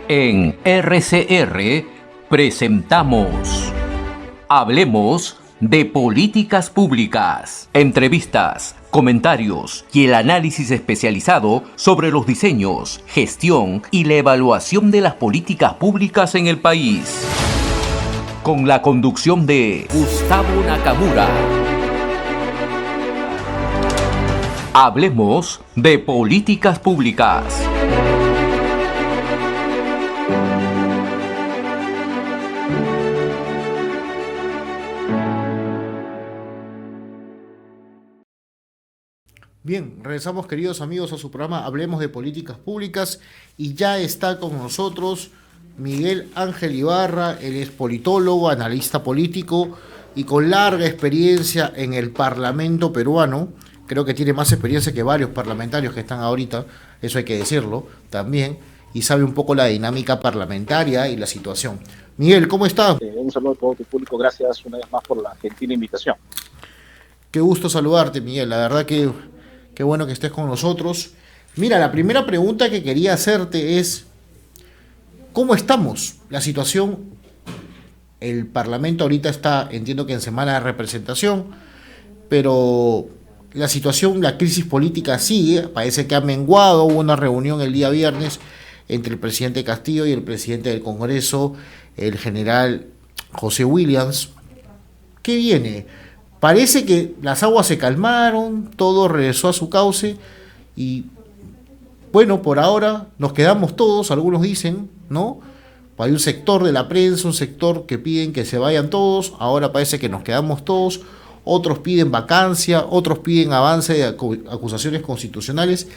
En RCR presentamos Hablemos de Políticas Públicas. Entrevistas, comentarios y el análisis especializado sobre los diseños, gestión y la evaluación de las políticas públicas en el país. Con la conducción de Gustavo Nakamura. Hablemos de Políticas Públicas. Bien, regresamos queridos amigos a su programa Hablemos de Políticas Públicas y ya está con nosotros Miguel Ángel Ibarra. Él es politólogo, analista político y con larga experiencia en el Parlamento peruano. Creo que tiene más experiencia que varios parlamentarios que están ahorita, eso hay que decirlo también, y sabe un poco la dinámica parlamentaria y la situación. Miguel, ¿cómo está? Un saludo a todo tu público, gracias una vez más por la gentil invitación. Qué gusto saludarte, Miguel, la verdad que qué bueno que estés con nosotros. Mira, la primera pregunta que quería hacerte es, ¿cómo estamos? La situación, el Parlamento ahorita está, entiendo que en semana de representación, pero la situación, la crisis política sigue, parece que ha menguado. Hubo una reunión el día viernes entre el presidente Castillo y el presidente del Congreso, el general José Williams. ¿Qué viene? Parece que las aguas se calmaron, todo regresó a su cauce y bueno, por ahora nos quedamos todos, algunos dicen, ¿no? Hay un sector de la prensa, un sector que piden que se vayan todos, ahora parece que nos quedamos todos, otros piden vacancia, otros piden avance de acusaciones constitucionales,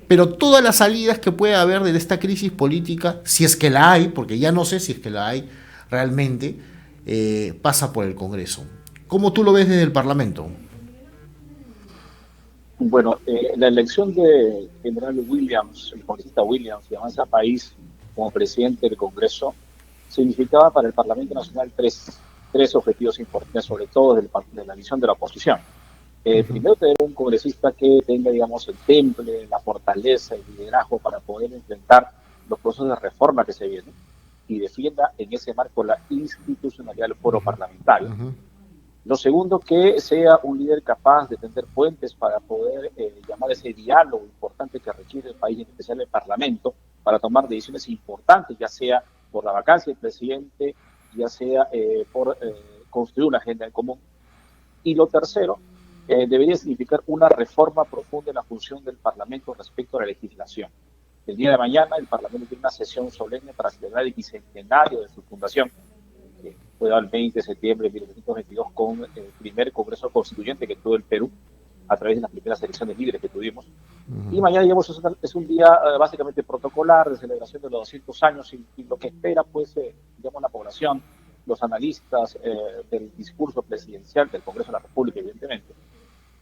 pero todas las salidas que puede haber de esta crisis política, si es que la hay, porque ya no sé si es que la hay realmente, pasa por el Congreso. ¿Cómo tú lo ves desde el Parlamento? Bueno, la elección de general Williams, el congresista Williams, de Avanza País como presidente del Congreso, significaba para el Parlamento Nacional tres objetivos importantes, sobre todo de la visión de la oposición. Primero, tener un congresista que tenga, digamos, el temple, la fortaleza, el liderazgo para poder enfrentar los procesos de reforma que se vienen y defienda en ese marco la institucionalidad del foro parlamentario. Lo segundo, que sea un líder capaz de tender puentes para poder llamar ese diálogo importante que requiere el país, en especial el Parlamento, para tomar decisiones importantes, ya sea por la vacancia del presidente, ya sea por construir una agenda en común. Y lo tercero, debería significar una reforma profunda en la función del Parlamento respecto a la legislación. El día de mañana el Parlamento tiene una sesión solemne para celebrar el bicentenario de su fundación, fue el 20 de septiembre de 1922 con el primer Congreso Constituyente que tuvo el Perú a través de las primeras elecciones libres que tuvimos. Y mañana, digamos, es un día básicamente protocolar de celebración de los 200 años y lo que espera, pues, digamos, la población, los analistas del discurso presidencial del Congreso de la República, evidentemente,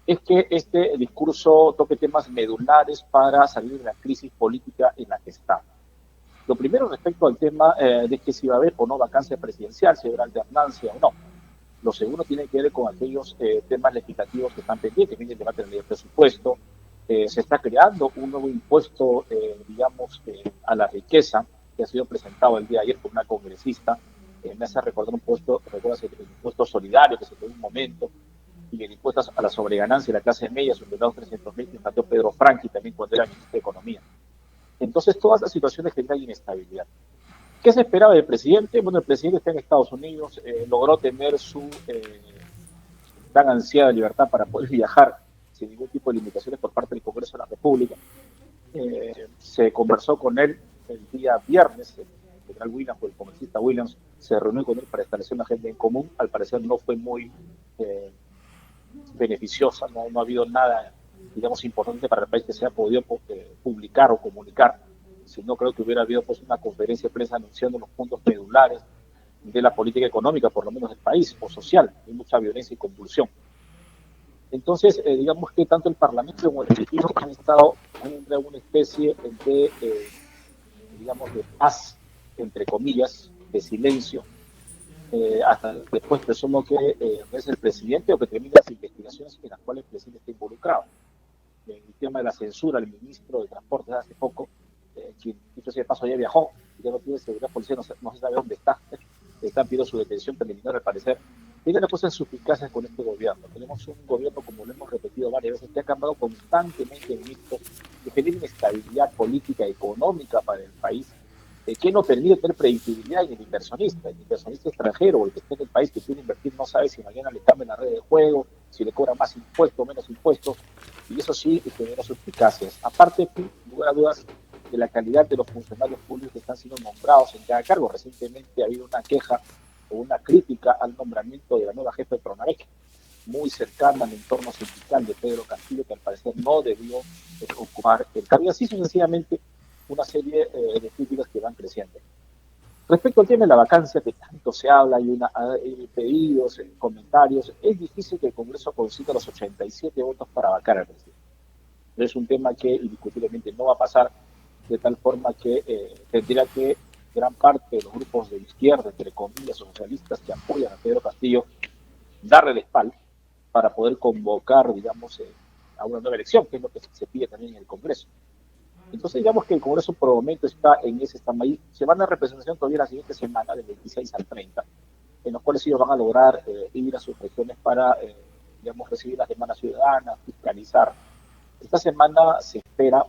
es que este discurso toque temas medulares para salir de la crisis política en la que está. Lo primero respecto al tema de que si va a haber o no vacancia presidencial, si habrá alternancia o no. Lo segundo tiene que ver con aquellos temas legislativos que están pendientes, viene el debate del presupuesto, se está creando un nuevo impuesto, digamos, a la riqueza, que ha sido presentado el día de ayer por una congresista, me hace recordar un impuesto, recuerdas el impuesto solidario que se dio en un momento, y el impuesto a la sobreganancia de la clase media sobre los 300.000 que planteó Pedro Franqui también cuando era ministro de Economía. Entonces, todas las situaciones generan inestabilidad. ¿Qué se esperaba del presidente? Bueno, el presidente está en Estados Unidos, logró tener su tan ansiada libertad para poder viajar sin ningún tipo de limitaciones por parte del Congreso de la República. Se conversó con él el día viernes, el general Williams o el congresista Williams se reunió con él para establecer una agenda en común. Al parecer no fue muy beneficiosa, no ha habido nada, digamos, importante para el país que se haya podido publicar o comunicar, si no creo que hubiera habido pues una conferencia de prensa anunciando los puntos medulares de la política económica, por lo menos del país, o social. Hay mucha violencia y convulsión. Entonces, digamos que tanto el Parlamento como el Ejecutivo han entrado en una especie de, digamos, de paz, entre comillas, de silencio, hasta después presumo que es el presidente o que termine las investigaciones en las cuales el presidente está involucrado. El tema de la censura, el ministro de Transportes hace poco, quien dicho sea de paso ya viajó, ya no tiene seguridad policial, no se sabe dónde está. Están pidiendo su detención preliminar al parecer. Y una cosa suficaces con este gobierno. Tenemos un gobierno, como lo hemos repetido varias veces, que ha cambiado constantemente en ministros, que genera inestabilidad política y económica para el país, que no permite tener predictibilidad en el inversionista extranjero o el que esté en el país que quiere invertir no sabe si mañana le cambian la red de juego, si le cobran más impuestos o menos impuestos, y eso sí genera suficacias. Aparte, sin lugar a dudas, de la calidad de los funcionarios públicos que están siendo nombrados en cada cargo. Recientemente ha habido una queja o una crítica al nombramiento de la nueva jefe de Pronavec, muy cercana al entorno sindical de Pedro Castillo, que al parecer no debió ocupar el cargo. Y así sucesivamente una serie de críticas que van creciendo. Respecto al tema de la vacancia, que tanto se habla, hay pedidos, comentarios, es difícil que el Congreso consiga los 87 votos para vacar al presidente. Es un tema que indiscutiblemente no va a pasar, de tal forma que tendría que gran parte de los grupos de izquierda, entre comillas, socialistas que apoyan a Pedro Castillo, darle la espalda para poder convocar, digamos, a una nueva elección, que es lo que se pide también en el Congreso. Entonces, digamos que el Congreso por el momento está en ese stand-by. Se van a representación todavía la siguiente semana, del 26 al 30, en los cuales ellos van a lograr ir a sus regiones para, digamos, recibir las demandas ciudadanas, fiscalizar. Esta semana se espera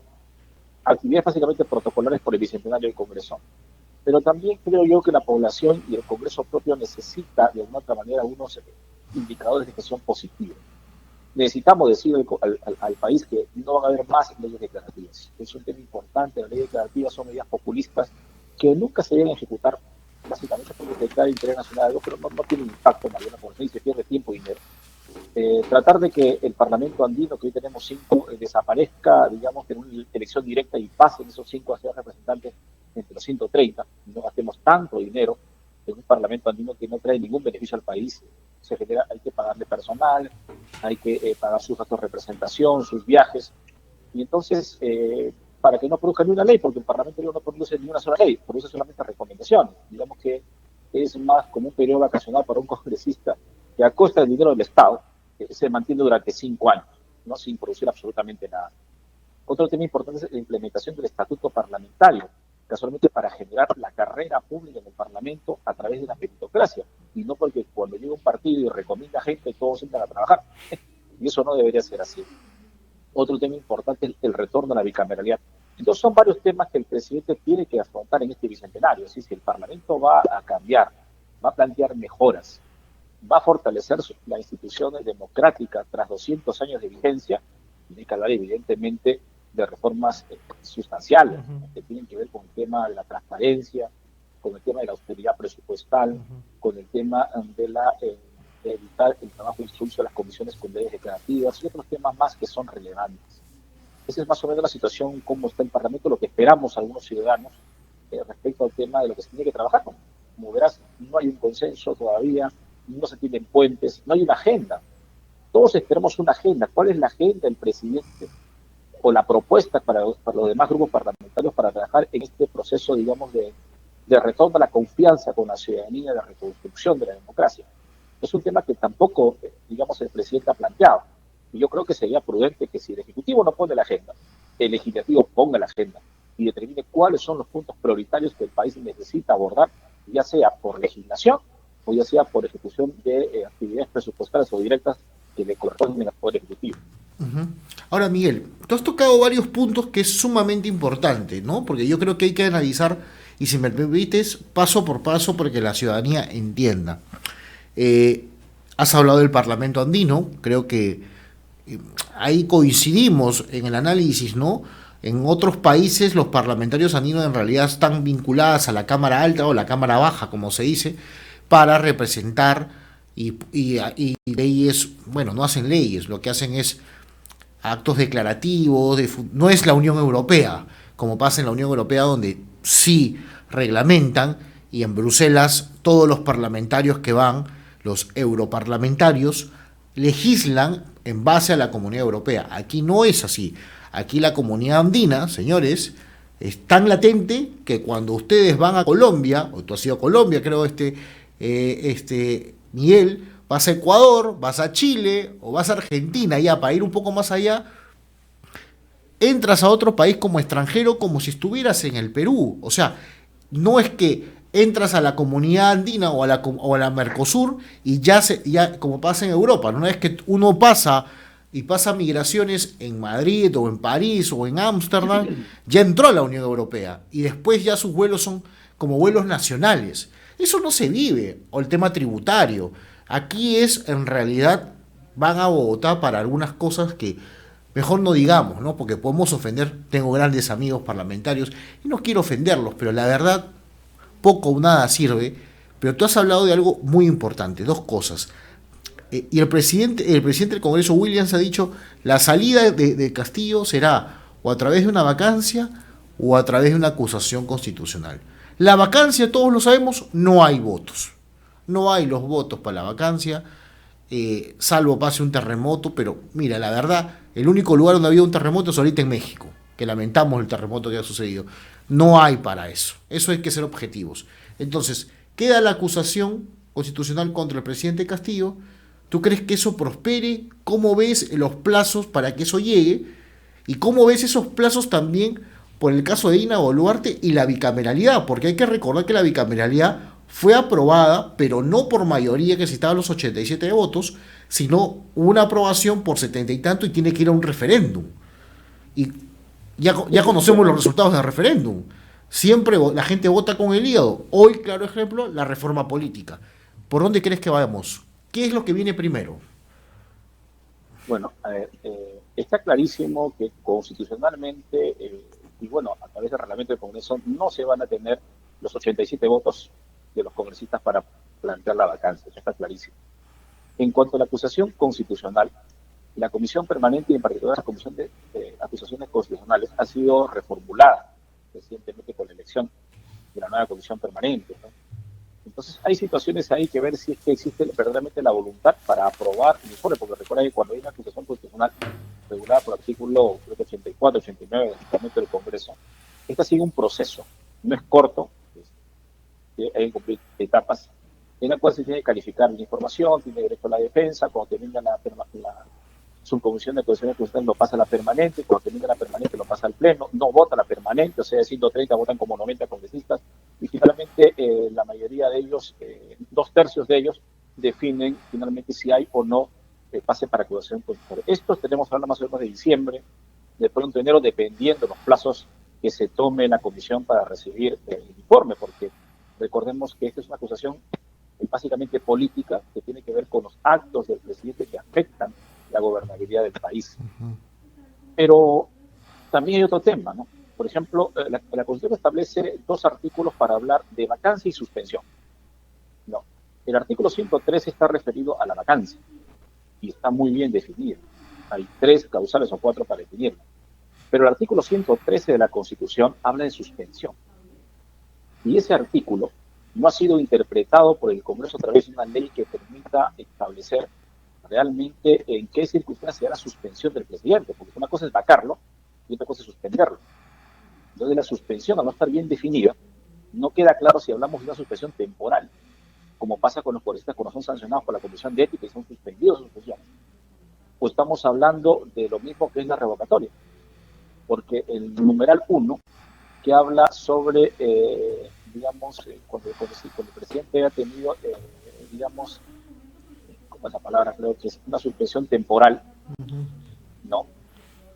actividades básicamente protocolares por el bicentenario del Congreso. Pero también creo yo que la población y el Congreso propio necesita, de alguna otra manera, algunos indicadores de gestión positiva. Necesitamos decir al país que no van a haber más leyes declarativas. Es un tema importante. Las leyes declarativas son medidas populistas que nunca se llegan a ejecutar, básicamente porque se declara interés nacional algo, pero no tienen impacto en alguna población y se pierde tiempo y dinero. Tratar de que el Parlamento andino, que hoy tenemos 5, desaparezca, digamos, en una elección directa y pasen esos 5 a ser representantes entre los 130, no gastemos tanto dinero en un Parlamento andino que no trae ningún beneficio al país. Hay que pagarle personal, hay que pagar sus gastos de representación, sus viajes, y entonces, para que no produzca ni una ley, porque el Parlamento no produce ni una sola ley, produce solamente recomendaciones. Digamos que es más como un periodo vacacional para un congresista que a costa del dinero del Estado se mantiene durante 5 años, ¿no? Sin producir absolutamente nada. Otro tema importante es la implementación del estatuto parlamentario, casualmente para generar la carrera pública en el Parlamento a través de la meritocracia, y no porque cuando llega un partido y recomienda gente, todos entran a trabajar. Y eso no debería ser así. Otro tema importante es el retorno a la bicameralidad. Entonces son varios temas que el presidente tiene que afrontar en este bicentenario. Así que el Parlamento va a cambiar, va a plantear mejoras, va a fortalecer la institución democrática tras 200 años de vigencia. Tiene que hablar evidentemente de reformas sustanciales, que tienen que ver con el tema de la transparencia, con el tema de la austeridad presupuestal, con el tema de evitar el trabajo insulso de las comisiones con leyes declarativas y otros temas más que son relevantes. Esa es más o menos la situación, cómo está el Parlamento, lo que esperamos algunos ciudadanos respecto al tema de lo que se tiene que trabajar. Como verás, no hay un consenso todavía, no se tienen puentes, no hay una agenda. Todos esperamos una agenda. ¿Cuál es la agenda del presidente o la propuesta para los demás grupos parlamentarios para trabajar en este proceso, digamos, de retorno a la confianza con la ciudadanía, de reconstrucción de la democracia? Es un tema que tampoco, digamos, el presidente ha planteado. Y yo creo que sería prudente que si el Ejecutivo no pone la agenda, el Legislativo ponga la agenda y determine cuáles son los puntos prioritarios que el país necesita abordar, ya sea por legislación o ya sea por ejecución de actividades presupuestarias o directas que le corresponden al Poder Ejecutivo. Ahora, Miguel, tú has tocado varios puntos que es sumamente importante, ¿no? Porque yo creo que hay que analizar, y si me permites, paso por paso, porque la ciudadanía entienda. Has hablado del Parlamento andino, creo que ahí coincidimos en el análisis, ¿no? En otros países los parlamentarios andinos en realidad están vinculados a la Cámara Alta o la Cámara Baja, como se dice, para representar y leyes, bueno, no hacen leyes, lo que hacen es actos declarativos, no es la Unión Europea, como pasa en la Unión Europea, donde sí reglamentan, y en Bruselas todos los parlamentarios que van, los europarlamentarios, legislan en base a la Comunidad Europea. Aquí no es así. Aquí la Comunidad Andina, señores, es tan latente que cuando ustedes van a Colombia, o tú has ido a Colombia, creo, Miguel, vas a Ecuador, vas a Chile o vas a Argentina, ya para ir un poco más allá, entras a otro país como extranjero como si estuvieras en el Perú. O sea, No es que entras a la comunidad andina o a la Mercosur y ya como pasa en Europa, ¿no? Una vez que uno pasa y pasa migraciones en Madrid o en París o en Ámsterdam, ya entró a la Unión Europea y después ya sus vuelos son como vuelos nacionales. Eso no se vive, o el tema tributario. Aquí es, en realidad, van a Bogotá para algunas cosas que mejor no digamos, ¿no? Porque podemos ofender. Tengo grandes amigos parlamentarios y no quiero ofenderlos, pero la verdad, poco o nada sirve. Pero tú has hablado de algo muy importante, dos cosas. Y el presidente del Congreso, Williams, ha dicho la salida de Castillo será o a través de una vacancia o a través de una acusación constitucional. La vacancia, todos lo sabemos, no hay votos. No hay los votos para la vacancia, salvo pase un terremoto, pero mira, la verdad, el único lugar donde ha habido un terremoto es ahorita en México, que lamentamos el terremoto que ha sucedido. No hay para eso. Eso hay que ser objetivos. Entonces, queda la acusación constitucional contra el presidente Castillo. ¿Tú crees que eso prospere? ¿Cómo ves los plazos para que eso llegue? ¿Y cómo ves esos plazos también por el caso de Dina Boluarte y la bicameralidad? Porque hay que recordar que la bicameralidad fue aprobada, pero no por mayoría que necesitaban los 87 votos, sino una aprobación por 70 y tanto y tiene que ir a un referéndum. Y ya conocemos los resultados del referéndum. Siempre la gente vota con el hígado. Hoy, claro ejemplo, la reforma política. ¿Por dónde crees que vayamos? ¿Qué es lo que viene primero? Bueno, a ver, está clarísimo que constitucionalmente, y bueno, a través del reglamento del Congreso, no se van a tener los 87 votos de los congresistas para plantear la vacancia. Eso está clarísimo. En cuanto a la acusación constitucional, la Comisión Permanente y en particular la Comisión de Acusaciones Constitucionales ha sido reformulada recientemente con la elección de la nueva Comisión Permanente, ¿no? Entonces hay situaciones ahí que ver si es que existe verdaderamente la voluntad para aprobar el informe, porque recuerda que cuando hay una acusación constitucional regulada por el artículo creo que 84, 89 del reglamento del Congreso, esta sigue un proceso, no es corto, hay que cumplir etapas en la cual se tiene que calificar la información, tiene derecho a la defensa, cuando termina la subcomisión de acusaciones constitucionales lo pasa a la permanente, cuando termina la permanente lo pasa al pleno, no vota la permanente, o sea, de 130 votan como 90 congresistas, y finalmente la mayoría de ellos, 2/3 de ellos, definen finalmente si hay o no pase para acusación constitucional. Estos tenemos ahora más o menos de diciembre, de pronto enero, dependiendo de los plazos que se tome la comisión para recibir el informe, porque recordemos que esta es una acusación básicamente política que tiene que ver con los actos del presidente que afectan la gobernabilidad del país. Pero también hay otro tema, ¿no? Por ejemplo, la Constitución establece 2 artículos para hablar de vacancia y suspensión. No, el artículo 113 está referido a la vacancia y está muy bien definido. Hay 3 causales o 4 para definirlo. Pero el artículo 113 de la Constitución habla de suspensión. Y ese artículo no ha sido interpretado por el Congreso a través de una ley que permita establecer realmente en qué circunstancia la suspensión del presidente, porque una cosa es vacarlo y otra cosa es suspenderlo. Entonces la suspensión, al no estar bien definida, no queda claro si hablamos de una suspensión temporal, como pasa con los congresistas cuando son sancionados por la Comisión de Ética y son suspendidos de suspensión, o estamos hablando de lo mismo que es la revocatoria, porque el numeral 1, que habla sobre, digamos, cuando el presidente ha tenido, digamos, como esa palabra, creo que es una suspensión temporal, no.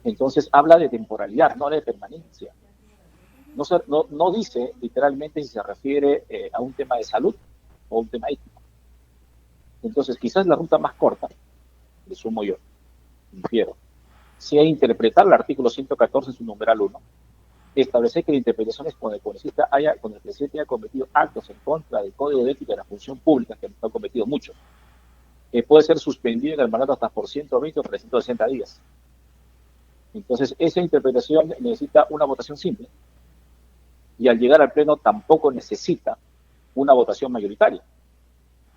Entonces habla de temporalidad, no de permanencia. No dice literalmente si se refiere a un tema de salud o un tema ético. Entonces quizás la ruta más corta, le sumo yo, infiero, sea interpretar el artículo 114 en su numeral 1, establecer que la interpretación es cuando el presidente haya cometido actos en contra del Código de Ética de la Función Pública, que han cometido muchos, puede ser suspendido en el mandato hasta por 120 o 360 días. Entonces, esa interpretación necesita una votación simple. Y al llegar al Pleno tampoco necesita una votación mayoritaria,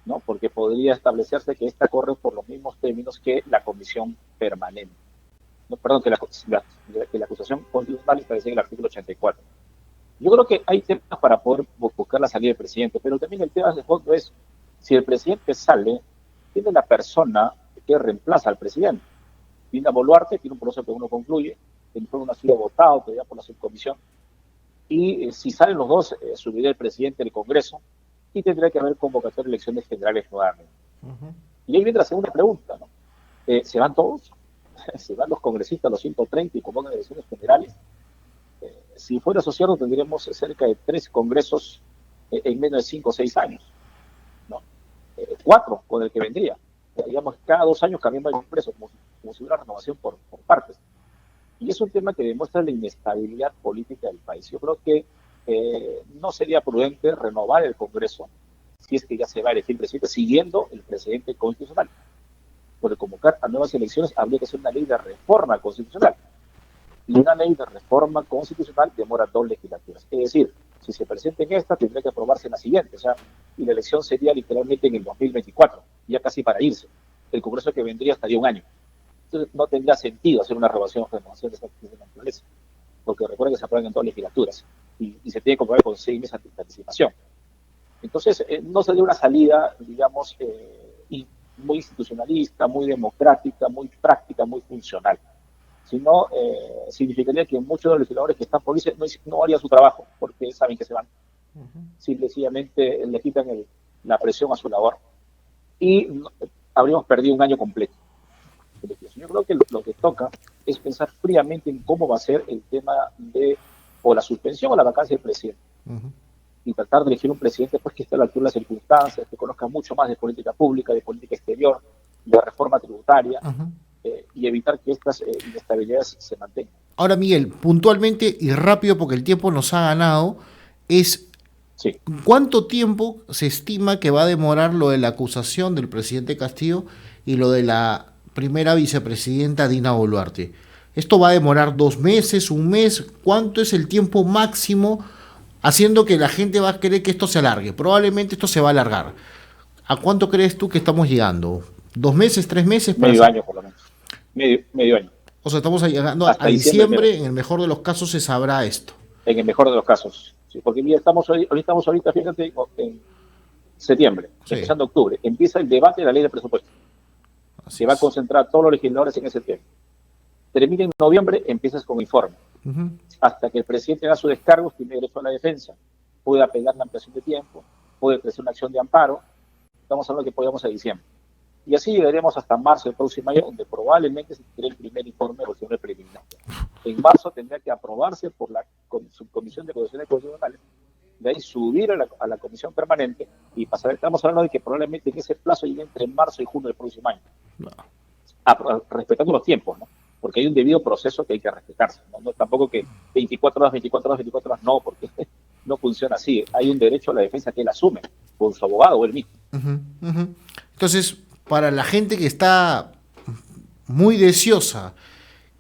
¿no? Porque podría establecerse que esta corre por los mismos términos que la comisión permanente. No, perdón, que la acusación constitucional establece en el artículo 84. Yo creo que hay temas para poder buscar la salida del presidente, pero también el tema de fondo es, si el presidente sale, tiene la persona que reemplaza al presidente. Dina Boluarte tiene un proceso que uno concluye, el informe no ha sido votado todavía por la subcomisión. y si salen los dos, subiría el presidente del Congreso y tendría que haber convocatoria de elecciones generales nuevamente. Y ahí viene la segunda pregunta, ¿no? ¿Se van todos? ¿Se van los congresistas, los 130, y convocan elecciones generales? Si fuera asociado, tendríamos cerca de 3 congresos en menos de 5 o 6 años, ¿no? 4 con el que vendría. Digamos, cada 2 años cambiamos de congreso, como si hubiera una renovación por partes. Y es un tema que demuestra la inestabilidad política del país. Yo creo que no sería prudente renovar el Congreso si es que ya se va a elegir presidente, siguiendo el precedente constitucional. Por convocar a nuevas elecciones habría que hacer una ley de reforma constitucional. Y una ley de reforma constitucional demora 2 legislaturas. Es decir, si se presenta en esta, tendría que aprobarse en la siguiente. O sea, y la elección sería literalmente en el 2024, ya casi para irse. El Congreso que vendría estaría 1 año. Entonces no tendría sentido hacer una renovación de esta naturaleza, porque recuerden que se aprueban en 2 legislaturas y se tiene que aprobar con 6 meses de anticipación. Entonces no sería una salida, digamos, muy institucionalista, muy democrática, muy práctica, muy funcional, sino significaría que muchos de los legisladores que están por irse no harían su trabajo, porque saben que se van. Simplemente le quitan la presión a su labor y habríamos perdido 1 año completo. Yo creo que lo que toca es pensar fríamente en cómo va a ser el tema de o la suspensión o la vacancia del presidente. Y tratar de elegir un presidente pues, que esté a la altura de las circunstancias, que conozca mucho más de política pública, de política exterior, de reforma tributaria, y evitar que estas inestabilidades se mantengan. Ahora, Miguel, puntualmente y rápido, porque el tiempo nos ha ganado, es sí. ¿Cuánto tiempo se estima que va a demorar lo de la acusación del presidente Castillo y lo de la primera vicepresidenta Dina Boluarte? ¿Esto va a demorar 2 meses, 1 mes? ¿Cuánto es el tiempo máximo, haciendo que la gente va a querer que esto se alargue? Probablemente esto se va a alargar. ¿A cuánto crees tú que estamos llegando? ¿2 meses, 3 meses? Medio año, por lo menos. Medio año. O sea, estamos llegando a diciembre, en el mejor de los casos se sabrá esto. En el mejor de los casos, sí, porque ya estamos ahorita, fíjate, en septiembre, empezando octubre, empieza el debate de la ley de presupuesto. Se va a concentrar todos los legisladores en ese tema. Termina en noviembre, empiezas con informe. Hasta que el presidente haga su descargo, tiene derecho a la defensa, puede apelar la ampliación de tiempo, puede ofrecer una acción de amparo. Estamos hablando que podamos a diciembre. Y así llegaremos hasta marzo del próximo año, donde probablemente se tendrá el primer informe o el preliminar. En marzo tendría que aprobarse por la subcomisión de negociaciones constitucionales, de ahí subir a la comisión permanente y pasar. Estamos hablando de que probablemente en ese plazo llegue entre marzo y junio del próximo año. Respetando los tiempos, ¿no? Porque hay un debido proceso que hay que respetarse, ¿no? No, tampoco que 24 horas, no, porque no funciona así. Hay un derecho a la defensa que él asume con su abogado o él mismo. Entonces, para la gente que está muy deseosa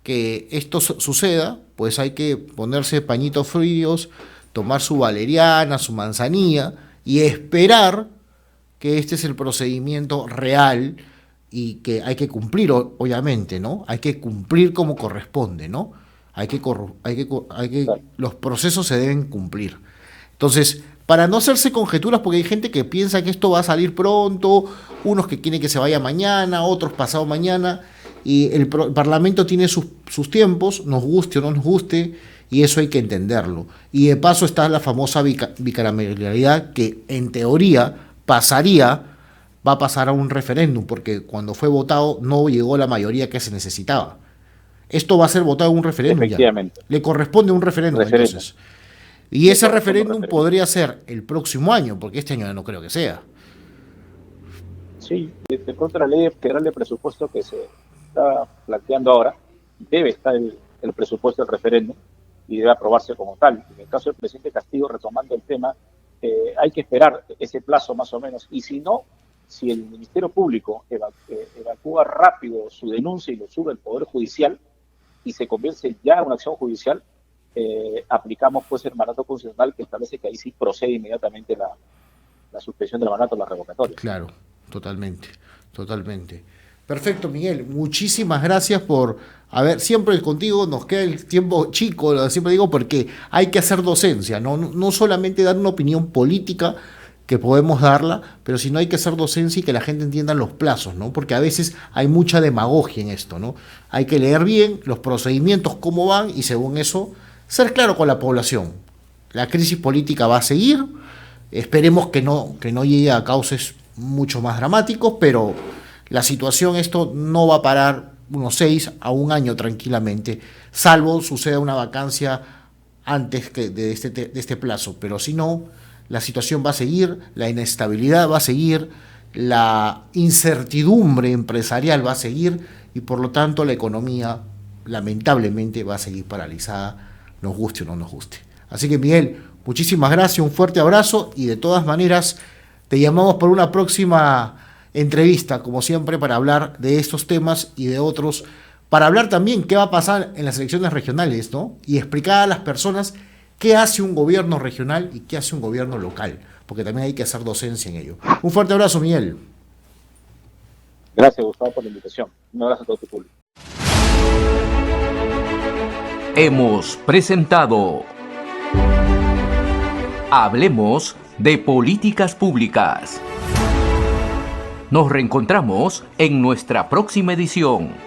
que esto suceda, pues hay que ponerse pañitos fríos, tomar su valeriana, su manzanilla y esperar que este es el procedimiento real y que hay que cumplir, obviamente, ¿no? Hay que cumplir como corresponde, ¿no? Los procesos se deben cumplir. Entonces, para no hacerse conjeturas, porque hay gente que piensa que esto va a salir pronto, unos que quieren que se vaya mañana, otros pasado mañana, y el Parlamento tiene sus tiempos, nos guste o no nos guste, y eso hay que entenderlo. Y de paso está la famosa bicameralidad que en teoría va a pasar a un referéndum, porque cuando fue votado no llegó la mayoría que se necesitaba. Esto va a ser votado en un referéndum. Efectivamente. Ya. Le corresponde un referéndum. Entonces. Y ese referéndum podría ser el próximo año, porque este año no creo que sea. Sí, de pronto la ley federal de presupuesto que se está planteando ahora, debe estar el presupuesto del referéndum y debe aprobarse como tal. En el caso del presidente Castillo, retomando el tema, hay que esperar ese plazo más o menos, y si no, si el Ministerio Público evacúa rápido su denuncia y lo sube al Poder Judicial y se convierte ya en una acción judicial, aplicamos pues el mandato constitucional que establece que ahí sí procede inmediatamente la suspensión del mandato, la revocatoria. Claro, totalmente. Perfecto, Miguel, muchísimas gracias por siempre contigo nos queda el tiempo chico, siempre digo, porque hay que hacer docencia, no solamente dar una opinión política, que podemos darla, pero si no hay que hacer docencia y que la gente entienda los plazos, ¿no? Porque a veces hay mucha demagogia en esto, ¿no? Hay que leer bien los procedimientos, cómo van, y según eso, ser claro con la población. La crisis política va a seguir. Esperemos que no llegue a cauces mucho más dramáticos, pero la situación, esto no va a parar unos 6 a 1 año tranquilamente, salvo suceda una vacancia antes de este plazo. Pero si no, la situación va a seguir, la inestabilidad va a seguir, la incertidumbre empresarial va a seguir y por lo tanto la economía lamentablemente va a seguir paralizada, nos guste o no nos guste. Así que Miguel, muchísimas gracias, un fuerte abrazo y de todas maneras te llamamos por una próxima entrevista, como siempre, para hablar de estos temas y de otros, para hablar también qué va a pasar en las elecciones regionales, ¿no? Y explicar a las personas qué hace un gobierno regional y qué hace un gobierno local, porque también hay que hacer docencia en ello. Un fuerte abrazo, Miguel. Gracias, Gustavo, por la invitación. Un abrazo a todo tu público. Hemos presentado Hablemos de Políticas Públicas. Nos reencontramos en nuestra próxima edición.